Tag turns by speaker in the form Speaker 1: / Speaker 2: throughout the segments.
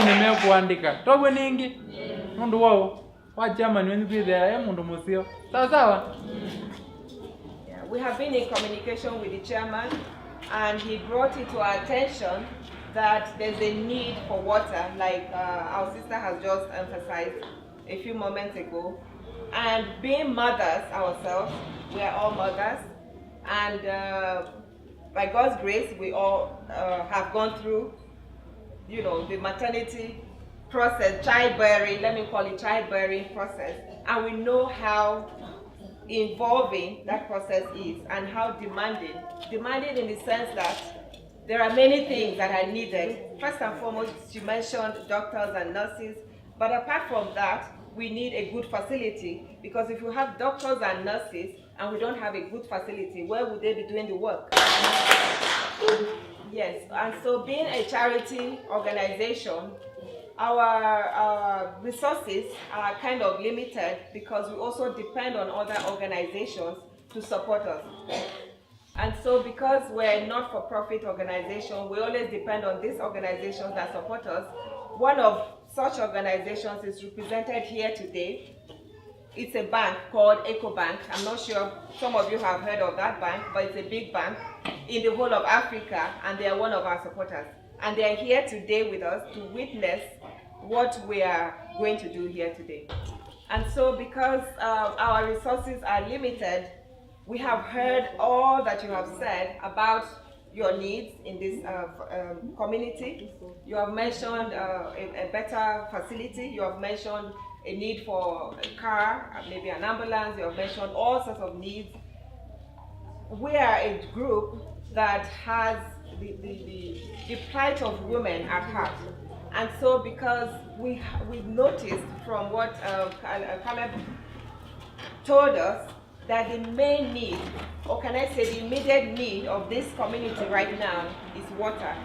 Speaker 1: nimekuandika togwe ningi mundu wao wa German when we there mundu musio sawa.
Speaker 2: We have been in communication with the chairman, and he brought it to our attention that there's a need for water, like our sister has just emphasized a few moments ago. And being mothers ourselves, we are all mothers, and by God's grace, we all have gone through, the maternity process, childbearing, let me call it childbearing process, and we know how involving that process is and how demanding in the sense that there are many things that are needed. First and foremost, you mentioned doctors and nurses, but apart from that, we need a good facility, because if we have doctors and nurses and we don't have a good facility, where would they be doing the work? Yes, and so being a charity organization, our resources are kind of limited because we also depend on other organizations to support us. And so because we're a not-for-profit organization, we always depend on these organizations that support us. One of such organizations is represented here today. It's a bank called EcoBank. I'm not sure some of you have heard of that bank, but it's a big bank in the whole of Africa, and they are one of our supporters. And they are here today with us to witness what we are going to do here today. And so because our resources are limited, we have heard all that you have said about your needs in this community. You have mentioned a better facility. You have mentioned a need for a car, maybe an ambulance. You have mentioned all sorts of needs. We are a group that has the plight of women at heart. And so because we've noticed from what Caleb told us, that the main need, or can I say the immediate need of this community right now is water,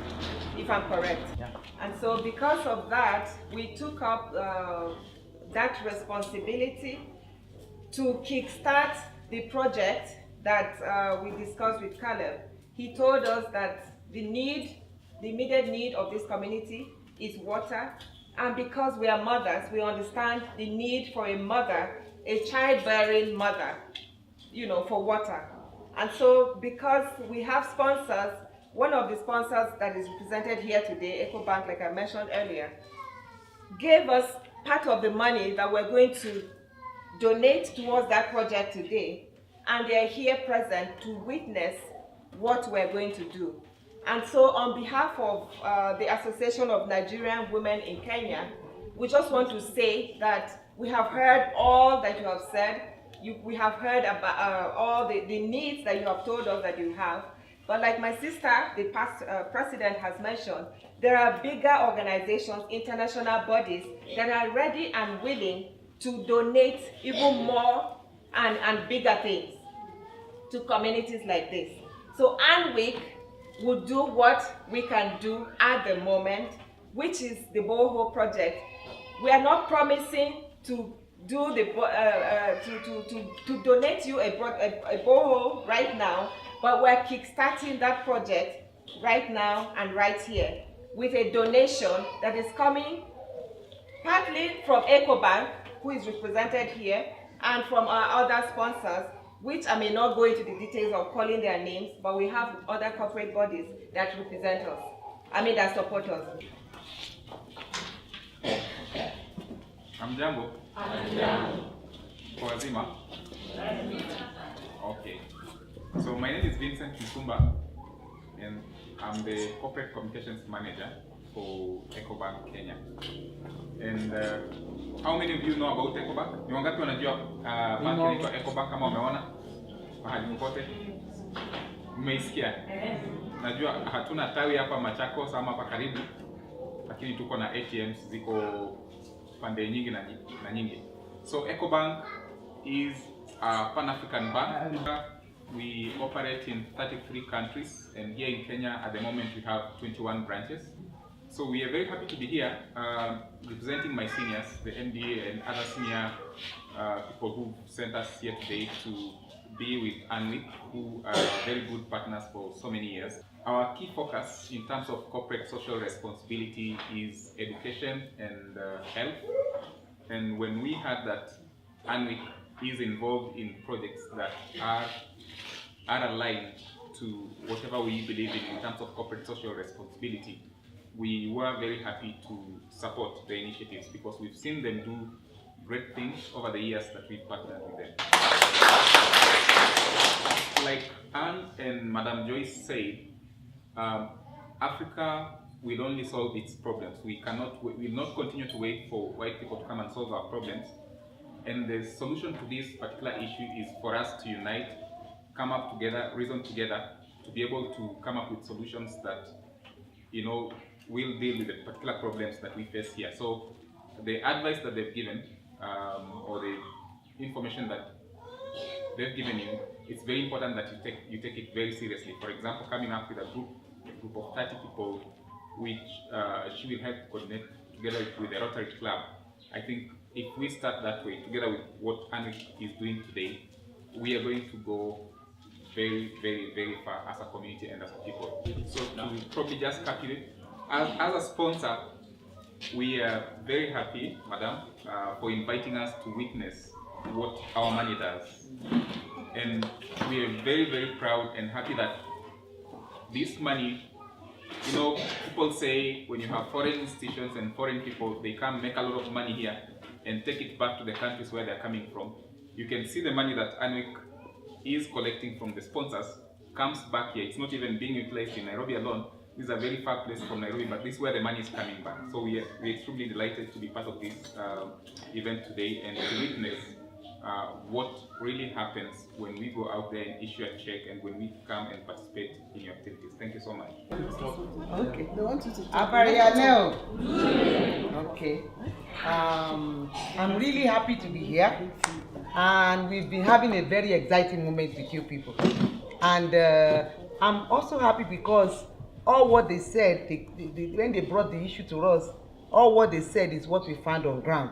Speaker 2: if I'm correct.
Speaker 1: Yeah.
Speaker 2: And so because of that, we took up that responsibility to kickstart the project that we discussed with Caleb. He told us that the immediate need of this community is water. And because we are mothers, we understand the need for a mother, a childbearing mother, for water. And so because we have sponsors, one of the sponsors that is represented here today, EcoBank, like I mentioned earlier, gave us part of the money that we're going to donate towards that project today. And they are here present to witness what we're going to do. And so on behalf of the Association of Nigerian Women in Kenya, we just want to say that we have heard all that you have said. We have heard about all the needs that you have told us that you have. But like my sister, the past president has mentioned, there are bigger organizations, international bodies that are ready and willing to donate even more and bigger things to communities like this. So ANWIK will do what we can do at the moment, which is the borehole project. We are not promising to do the to donate you a borehole right now, but we're kickstarting that project right now and right here with a donation that is coming partly from EcoBank, who is represented here, and from our other sponsors, which I may not go into the details of calling their names, but we have other corporate bodies that represent us, that support us.
Speaker 3: Amjambo? Kwa wazima? Okay. So my name is Vincent Msumba, and I'm the Corporate Communications Manager for EcoBank Kenya. And how many of you know about EcoBank? Ni wangapi wanajua bank inaitwa EcoBank kama umeona mahali popote? Mmeisikia? Najua hatuna tawi hapa Machakos ama hapa karibu, lakini tuko na ATMs ziko pande nyingi na nyingi. So EcoBank is a Pan-African bank. We operate in 33 countries, and here in Kenya at the moment we have 21 branches. So we are very happy to be here representing my seniors, the MDA and other senior people who sent us here today to be with ANWIK, who are very good partners for so many years. our key focus in terms of corporate social responsibility is education and health. And when we heard that ANWIK is involved in projects that are aligned to whatever we believe in terms of corporate social responsibility, we were very happy to support the initiatives because we've seen them do great things over the years that we've partnered with them. Like Anne and Madam Joyce said, Africa will only solve its problems. We will not continue to wait for white people to come and solve our problems. And the solution to this particular issue is for us to unite, come up together, reason together, to be able to come up with solutions that, will deal with the particular problems that we face here. So the advice that they've given, or the information that they've given you, it's very important that you take it very seriously. For example, coming up with a group of 30 people, which she will help coordinate together with the Rotary Club. I think if we start that way, together with what ANWIK is doing today, we are going to go very, very, very far as a community and as a people. So to probably just calculate, as a sponsor, we are very happy, Madam, for inviting us to witness what our money does. And we are very, very proud and happy that this money, people say when you have foreign institutions and foreign people, they come make a lot of money here and take it back to the countries where they're coming from. You can see the money that ANWIK is collecting from the sponsors comes back here. It's not even being utilized in Nairobi alone. This is a very far place from Nairobi, but this is where the money is coming back. So we're extremely delighted to be part of this event today and to witness what really happens when we go out there and issue a check and when we come and participate in your activities. Thank you so much.
Speaker 4: Okay.
Speaker 5: They want you to
Speaker 4: Okay. I'm really happy to be here, and we've been having a very exciting moment with you people. And I'm also happy because all what they said, when they brought the issue to us, all what they said is what we found on ground.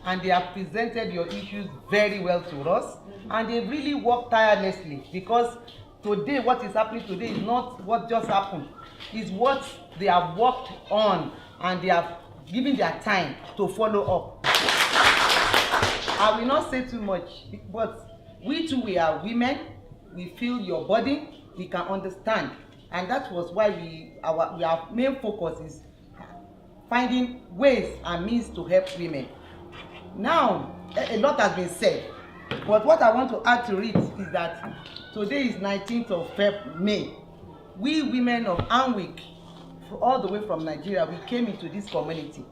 Speaker 4: And they have presented your issues very well to us, and they really worked tirelessly, because today, what is happening today is not what just happened. It's what they have worked on, and they have given their time to follow up. I will not say too much, but we too, we are women. We feel your body, we can understand. And that was why our main focus is finding ways and means to help women. Now, a lot has been said, but what I want to add to it is that today is 19th of May. We women of ANWIK, all the way from Nigeria, we came into this community.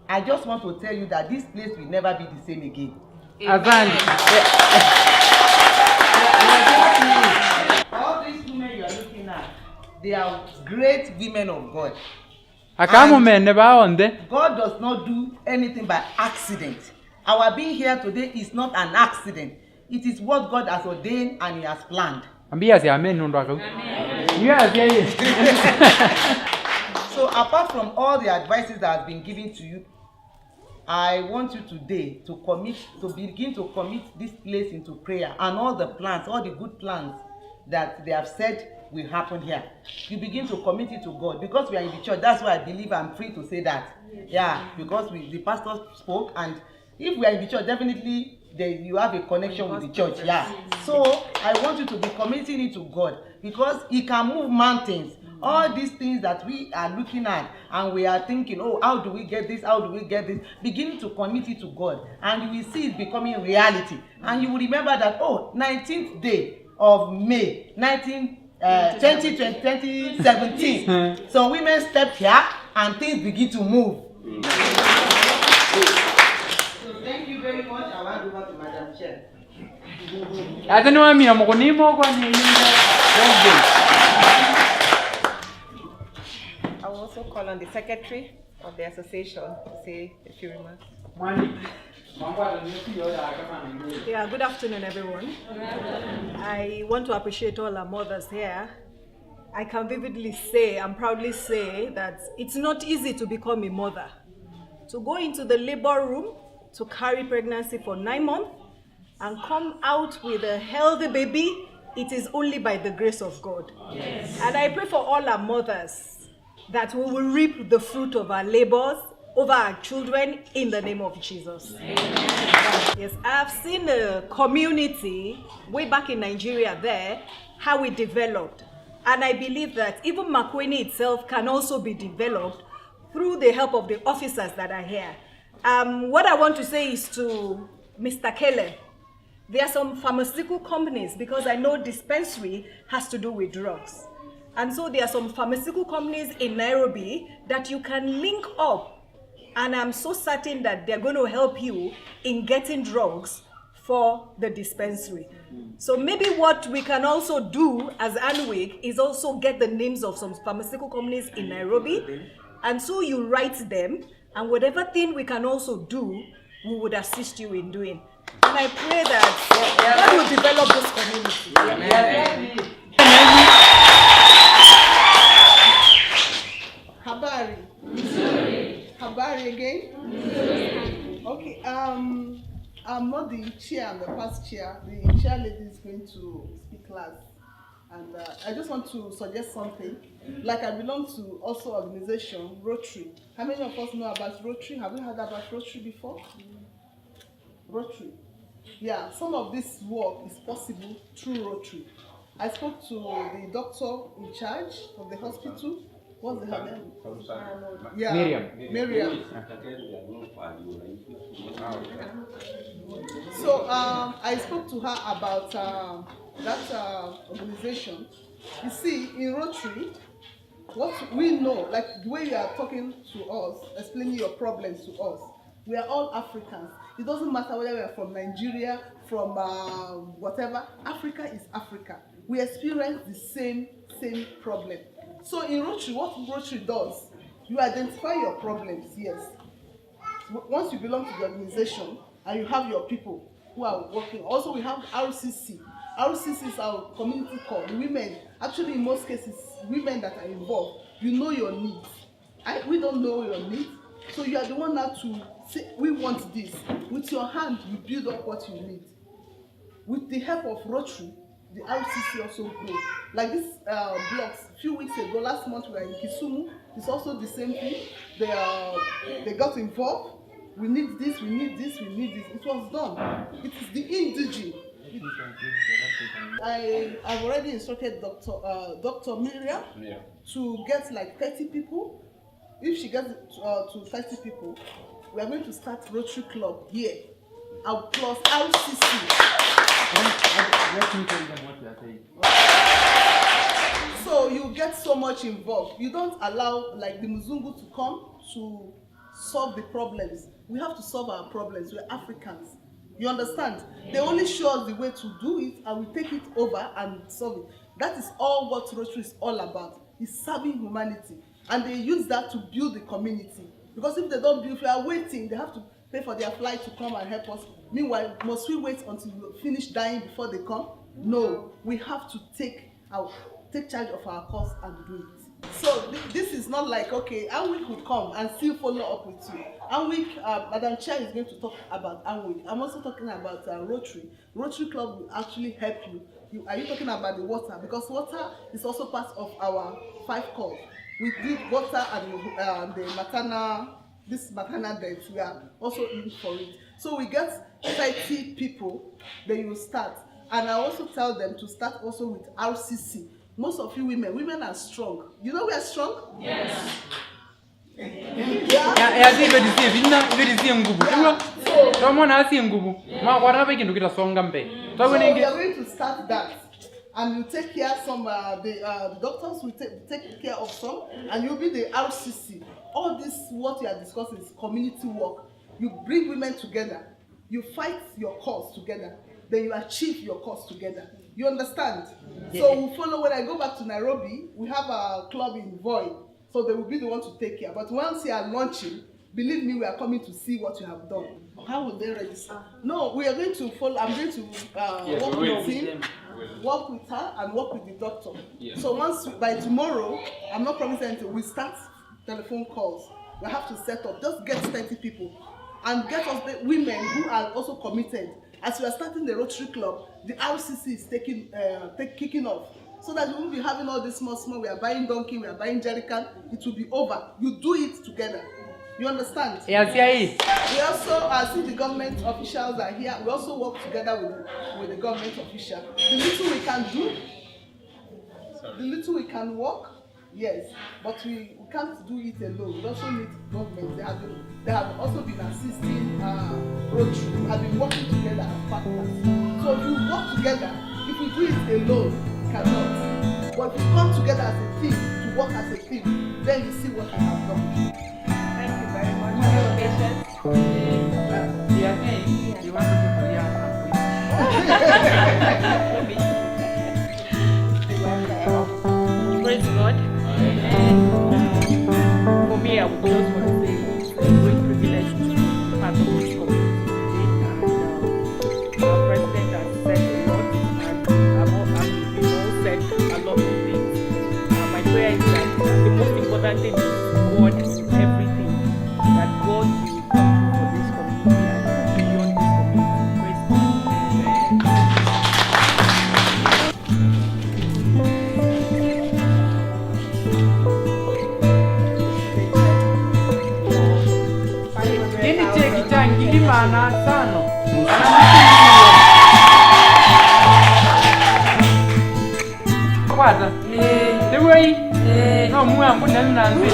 Speaker 4: I just want to tell you that this place will never be the same again. All these women you are looking at, they are great women of God. God does not do anything by accident. Our being here today is not an accident. It is what God has ordained and He has planned. So apart from all the advices that have been given to you, I want you today to begin to commit this place into prayer, and all the plans, all the good plans that they have said will happen here. You begin to commit it to God, because we are in the church. That's why I believe I'm free to say that. Yeah, because the pastor spoke, and if we are in the church, definitely you have a connection with the church. Yeah. So I want you to be committing it to God, because He can move mountains. All these things that we are looking at and we are thinking, oh, how do we get this? How do we get this? Beginning to commit it to God, and you will see it becoming reality. And you will remember that, 19th day of May, 2017. So women stepped here and things begin to move. So thank you very much. I want to go to Madam Chair.
Speaker 2: I will also call on the secretary of the association to say a few remarks.
Speaker 5: Yeah, good afternoon, everyone. I want to appreciate all our mothers here. I can vividly say and proudly say that it's not easy to become a mother. To go into the labor room, to carry pregnancy for 9 months, and come out with a healthy baby it is only by the grace of God. Yes. And I pray for all our mothers that we will reap the fruit of our labors over our children in the name of Jesus. Amen. Yes, I've seen a community way back in Nigeria there, how it developed. And I believe that even Makueni itself can also be developed through the help of the officers that are here. What I want to say is to Mr. Kele, there are some pharmaceutical companies, because I know dispensary has to do with drugs. And so there are some pharmaceutical companies in Nairobi that you can link up. And I'm so certain that they're going to help you in getting drugs for the dispensary. So maybe what we can also do as ANWIK is also get the names of some pharmaceutical companies in Nairobi. And so you write them, and whatever thing we can also do, we would assist you in doing. And I pray that God will develop this community.
Speaker 6: Habari. Habari again? Okay, I'm not the chair, I'm the past chair. The chair lady is going to speak last. And I just want to suggest something. Like I belong to also organization, Rotary. How many of us know about Rotary? Have you heard about Rotary before? Rotary. Yeah, some of this work is possible through Rotary. I spoke to the doctor in charge of the hospital. What's the name? Yeah, Miriam. So I spoke to her about that organization. You see, in Rotary, what we know, like the way you are talking to us, explaining your problems to us, we are all Africans. It doesn't matter whether we are from Nigeria, from whatever. Africa is Africa. We experience the same problem. So in Rotary, what Rotary does, you identify your problems, yes. Once you belong to the organization and you have your people who are working, also we have RCC. RCC is our community call. Women, actually in most cases, women that are involved, you know your needs. We don't know your needs, so you are the one now to say, we want this. With your hand, you build up what you need. With the help of Rotary, the RCC also grows. Like these blocks, a few weeks ago, last month we were in Kisumu. It's also the same thing. They got involved. We need this, we need this, we need this. It was done. It is the indigene. I've already instructed Dr. Miriam to get like 30 people. If she gets to 30 people, we are going to start Rotary Club here. Plus RCC.
Speaker 1: Let me tell them what you are saying.
Speaker 6: So you get so much involved. You don't allow like the Mzungu to come to solve the problems. We have to solve our problems. We're Africans. You understand? They only show us the way to do it, and we take it over and solve it. That is all what Rotary is all about. It's serving humanity. And they use that to build the community. Because if they don't build, if we are waiting, they have to pay for their flight to come and help us. Meanwhile, must we wait until we finish dying before they come? No, we have to take charge of our cause and do it. So this is not like, okay, ANWIK will come and still follow up with you. ANWIK, Madam Chair is going to talk about ANWIK. I'm also talking about Rotary. Rotary Club will actually help you. Are you talking about the water? Because water is also part of our 5 calls. We did water and the maternal death. We are also in for it. So we get 30 people, then you start. And I also tell them to start also with RCC. Most of you women are strong. You know we are strong? Yes. So we are going to start that. And you take care of some, the doctors will take care of some, and you'll be the RCC. All this, what you are discussing is community work. You bring women together, you fight your cause together, then you achieve your cause together. You understand? Yeah. So we'll follow. When I go back to Nairobi, we have a club in Voi, so they will be the one to take care. But once you are launching, believe me, we are coming to see what you have done. How will they register? No, we are going to follow. I'm going to work with him, work with her, and work with the doctor. Yeah. So once by tomorrow, I'm not promising anything. We start telephone calls. We have to set up. Just get 30 people, and get us the women who are also committed. as we are starting the Rotary Club, the RCC is kicking off. So that we won't be having all this small, we are buying donkey, we are buying jerrycan, it will be over. You do it together. You understand?
Speaker 1: Yes, yeah.
Speaker 6: We also, see the government officials are here, we also work together with the government official. The little we can do, the little we can work, yes, but we can't do it alone. We also need government. They have also been assisting Rotary. We have been working together as partners. So if we work together, if we do it alone, we cannot. But if we come together as a team, to work as a team, then you see what we have done.
Speaker 2: Thank you very much for your patience.
Speaker 1: You want to go to
Speaker 7: Praise God. For me, I would just want to say it's a great privilege to be part of this community today. And our president has said a lot, and we've all said a lot of things. My prayer is that the most important thing is God in everything, that God will come through for this community and beyond this community. Praise God.
Speaker 1: Ini cheki changi limana tano. Kwata. Tewei. No muambo nananzi.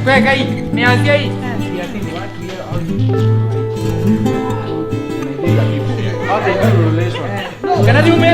Speaker 1: Kweka hii, nianzia hii. How they do relation. Can I do me?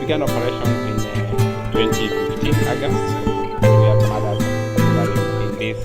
Speaker 3: Began operations in 2015 August, and we have mothers in this